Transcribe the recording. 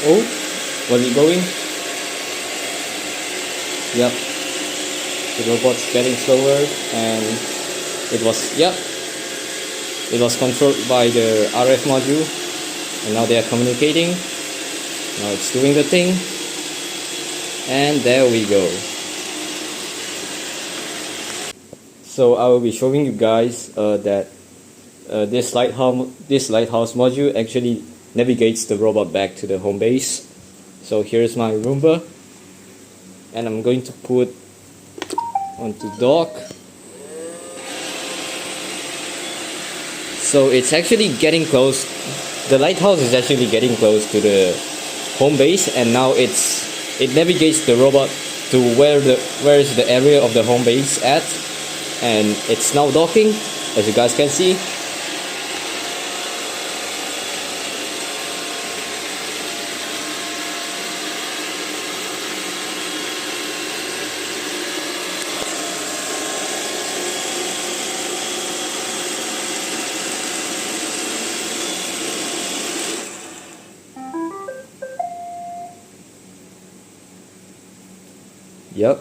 Oh, was it going? Yep. The robot's getting slower, and it was controlled by the RF module, and now they are communicating. Now it's doing the thing, and there we go. So I will be showing you guys that this lighthouse module actually navigates the robot back to the home base. So here's my Roomba, and I'm going to put onto dock. So it's actually getting close. The lighthouse is actually getting close to the home base, and now it navigates the robot to where is the area of the home base at, and it's now docking, as you guys can see. Yep.